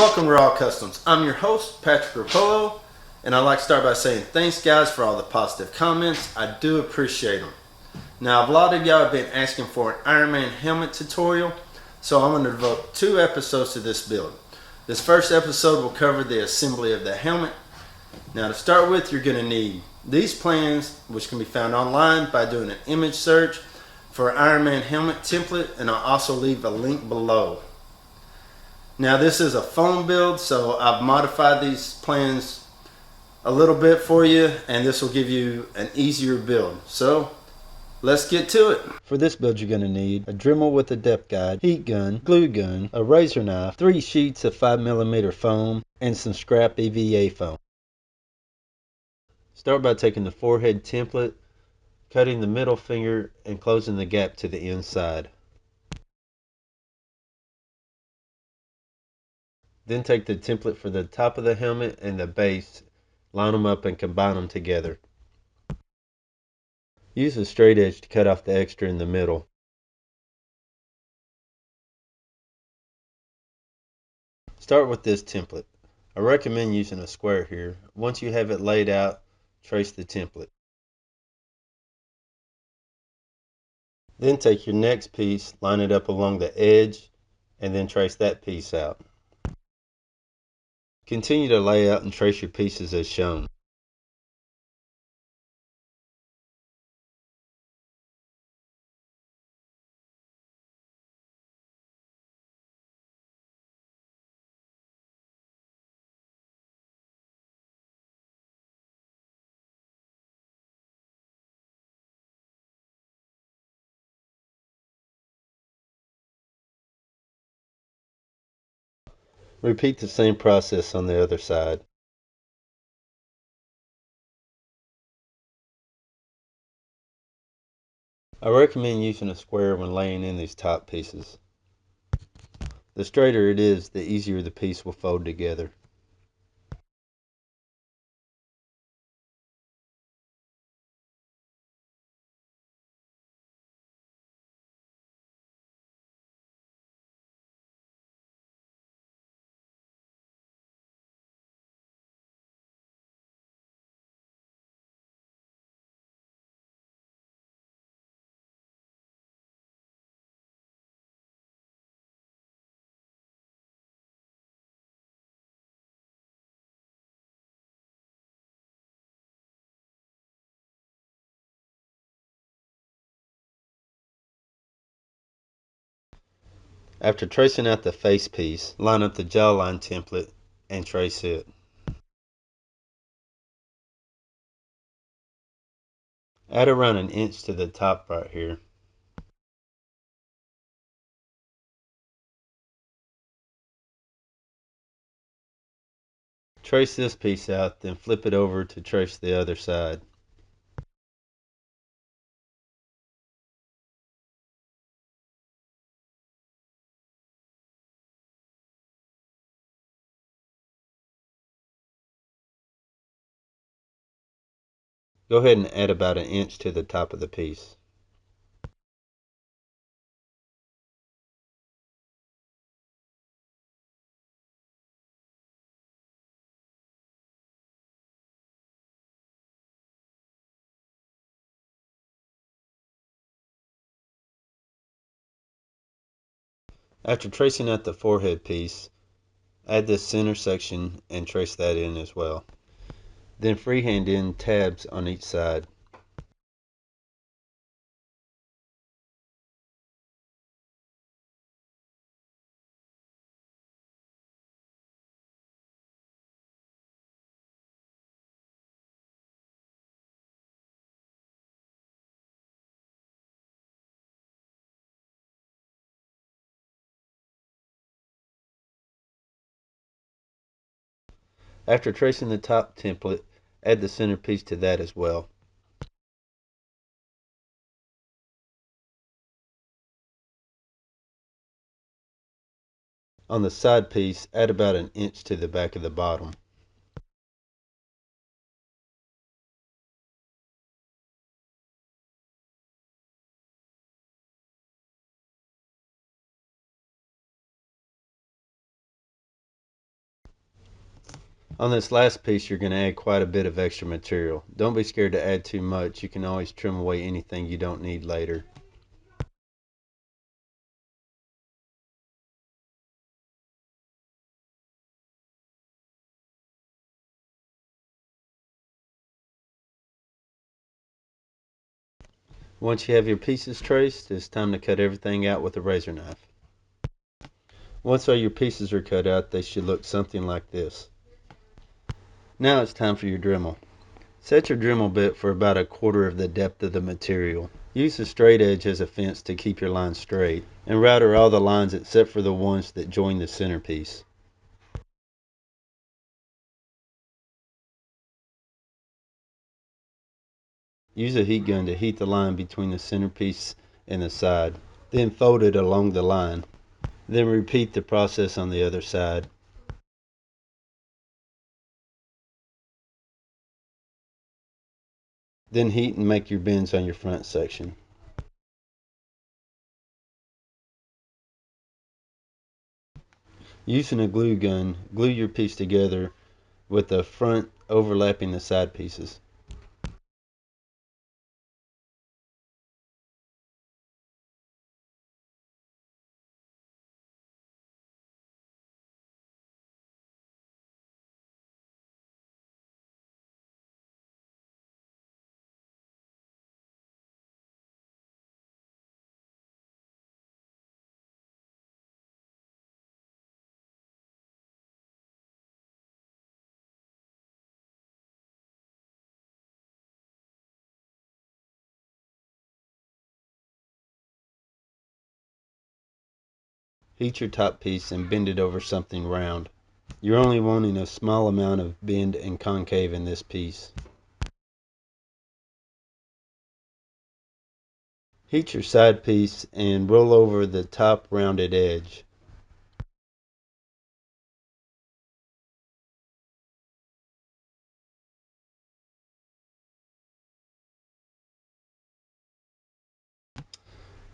welcome to Raw Customs. I'm your host, Patrick Rapolo, and I'd like to start by saying thanks guys for all the positive comments. I do appreciate them. Now, a lot of y'all have been asking for an Iron Man helmet tutorial, so I'm going to devote 2 episodes to this build. This first episode will cover the assembly of the helmet. Now, to start with, you're going to need these plans, which can be found online by doing an image search for Iron Man helmet template, and I'll also leave a link below. Now, this is a foam build, so I've modified these plans a little bit for you, and this will give you an easier build. So let's get to it. For this build, you're going to need a Dremel with a depth guide, heat gun, glue gun, a razor knife, 3 sheets of 5mm foam, and some scrap EVA foam. Start by taking the forehead template, cutting the middle finger, and closing the gap to the inside. Then take the template for the top of the helmet and the base, line them up and combine them together. Use a straight edge to cut off the extra in the middle. Start with this template. I recommend using a square here. Once you have it laid out, trace the template. Then take your next piece, line it up along the edge, and then trace that piece out. Continue to lay out and trace your pieces as shown. Repeat the same process on the other side. I recommend using a square when laying in these top pieces. The straighter it is, the easier the piece will fold together. After tracing out the face piece, line up the jawline template and trace it. Add around an inch to the top right here. Trace this piece out, then flip it over to trace the other side. Go ahead and add about an inch to the top of the piece. After tracing out the forehead piece, add this center section and trace that in as well. Then freehand in tabs on each side. After tracing the top template, add the center piece to that as well. On the side piece, add about an inch to the back of the bottom. On this last piece, you're going to add quite a bit of extra material. Don't be scared to add too much. You can always trim away anything you don't need later. Once you have your pieces traced, it's time to cut everything out with a razor knife. Once all your pieces are cut out, they should look something like this. Now it's time for your Dremel. Set your Dremel bit for about a quarter of the depth of the material. Use the straight edge as a fence to keep your line straight, and router all the lines except for the ones that join the centerpiece. Use a heat gun to heat the line between the centerpiece and the side, then fold it along the line. Then repeat the process on the other side. Then heat and make your bends on your front section. Using a glue gun, glue your piece together with the front overlapping the side pieces. Heat your top piece and bend it over something round. You're only wanting a small amount of bend and concave in this piece. Heat your side piece and roll over the top rounded edge.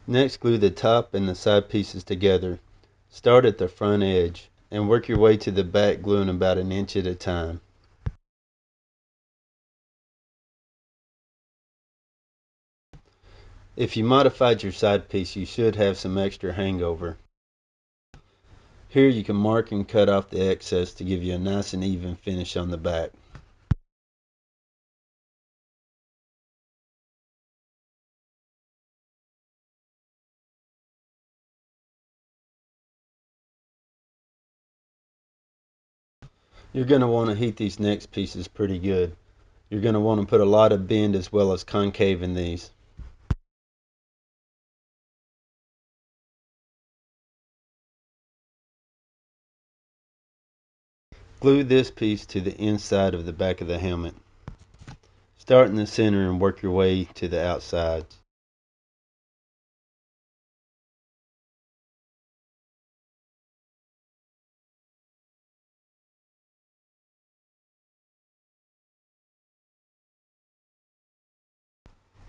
Next, glue the top and the side pieces together. Start at the front edge and work your way to the back, gluing about an inch at a time. If you modified your side piece, you should have some extra hangover. Here you can mark and cut off the excess to give you a nice and even finish on the back. You're going to want to heat these next pieces pretty good. You're going to want to put a lot of bend as well as concave in these. Glue this piece to the inside of the back of the helmet. Start in the center and work your way to the outsides.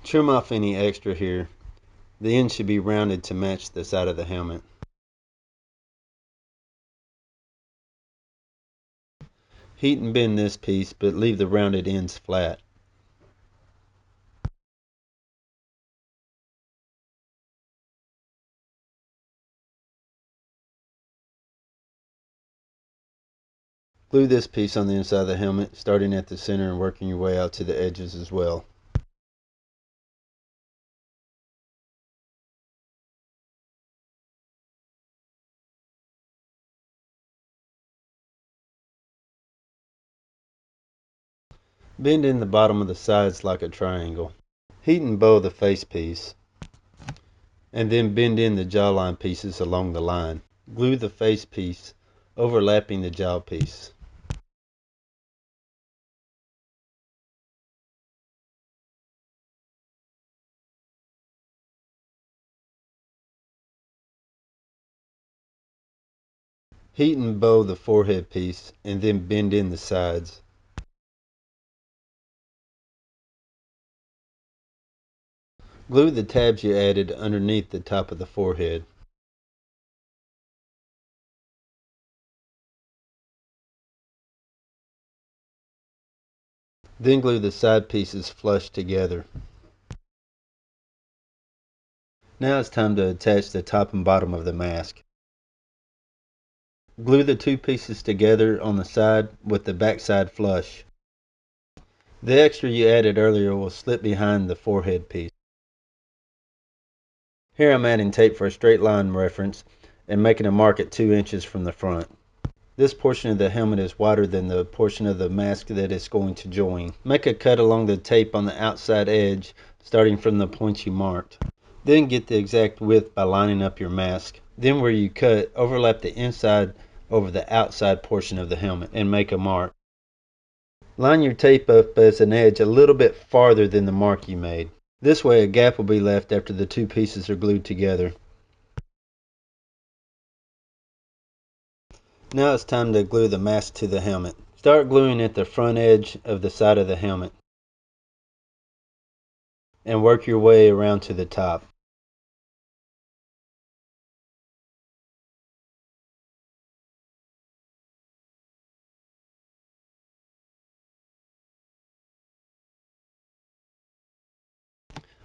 Trim off any extra here. The end should be rounded to match the side of the helmet. Heat and bend this piece, but leave the rounded ends flat. Glue this piece on the inside of the helmet, starting at the center and working your way out to the edges as well. Bend in the bottom of the sides like a triangle. Heat and bow the face piece, and then bend in the jawline pieces along the line. Glue the face piece, overlapping the jaw piece. Heat and bow the forehead piece, and then bend in the sides. Glue the tabs you added underneath the top of the forehead. Then glue the side pieces flush together. Now it's time to attach the top and bottom of the mask. Glue the two pieces together on the side with the back side flush. The extra you added earlier will slip behind the forehead piece. Here I'm adding tape for a straight line reference and making a mark at 2 inches from the front. This portion of the helmet is wider than the portion of the mask that it's going to join. Make a cut along the tape on the outside edge, starting from the points you marked. Then get the exact width by lining up your mask. Then where you cut, overlap the inside over the outside portion of the helmet and make a mark. Line your tape up as an edge a little bit farther than the mark you made. This way a gap will be left after the two pieces are glued together. Now it's time to glue the mask to the helmet. Start gluing at the front edge of the side of the helmet and work your way around to the top.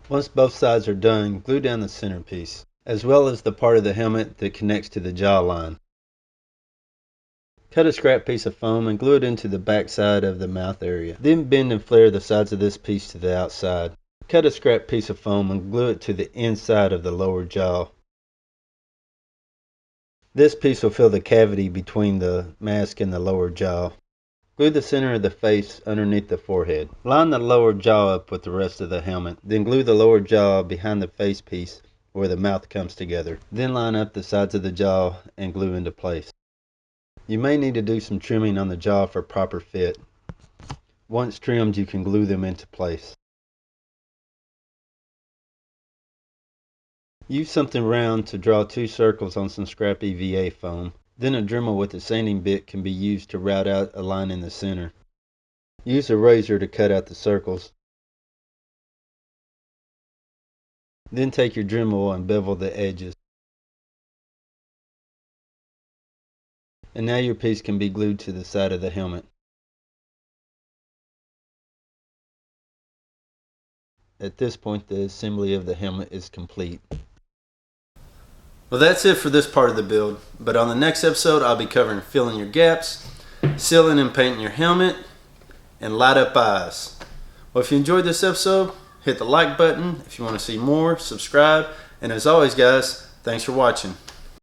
Once both sides are done, glue down the centerpiece, as well as the part of the helmet that connects to the jawline. Cut a scrap piece of foam and glue it into the back side of the mouth area. Then bend and flare the sides of this piece to the outside. Cut a scrap piece of foam and glue it to the inside of the lower jaw. This piece will fill the cavity between the mask and the lower jaw. Glue the center of the face underneath the forehead. Line the lower jaw up with the rest of the helmet. Then glue the lower jaw behind the face piece where the mouth comes together. Then line up the sides of the jaw and glue into place. You may need to do some trimming on the jaw for proper fit. Once trimmed, you can glue them into place. Use something round to draw 2 circles on some scrap EVA foam. Then a Dremel with a sanding bit can be used to route out a line in the center. Use a razor to cut out the circles. Then take your Dremel and bevel the edges. And now your piece can be glued to the side of the helmet. At this point, the assembly of the helmet is complete. Well, that's it for this part of the build, but on the next episode I'll be covering filling your gaps, sealing and painting your helmet, and light up eyes. Well, if you enjoyed this episode, hit the like button. If you want to see more, subscribe, and as always guys, thanks for watching.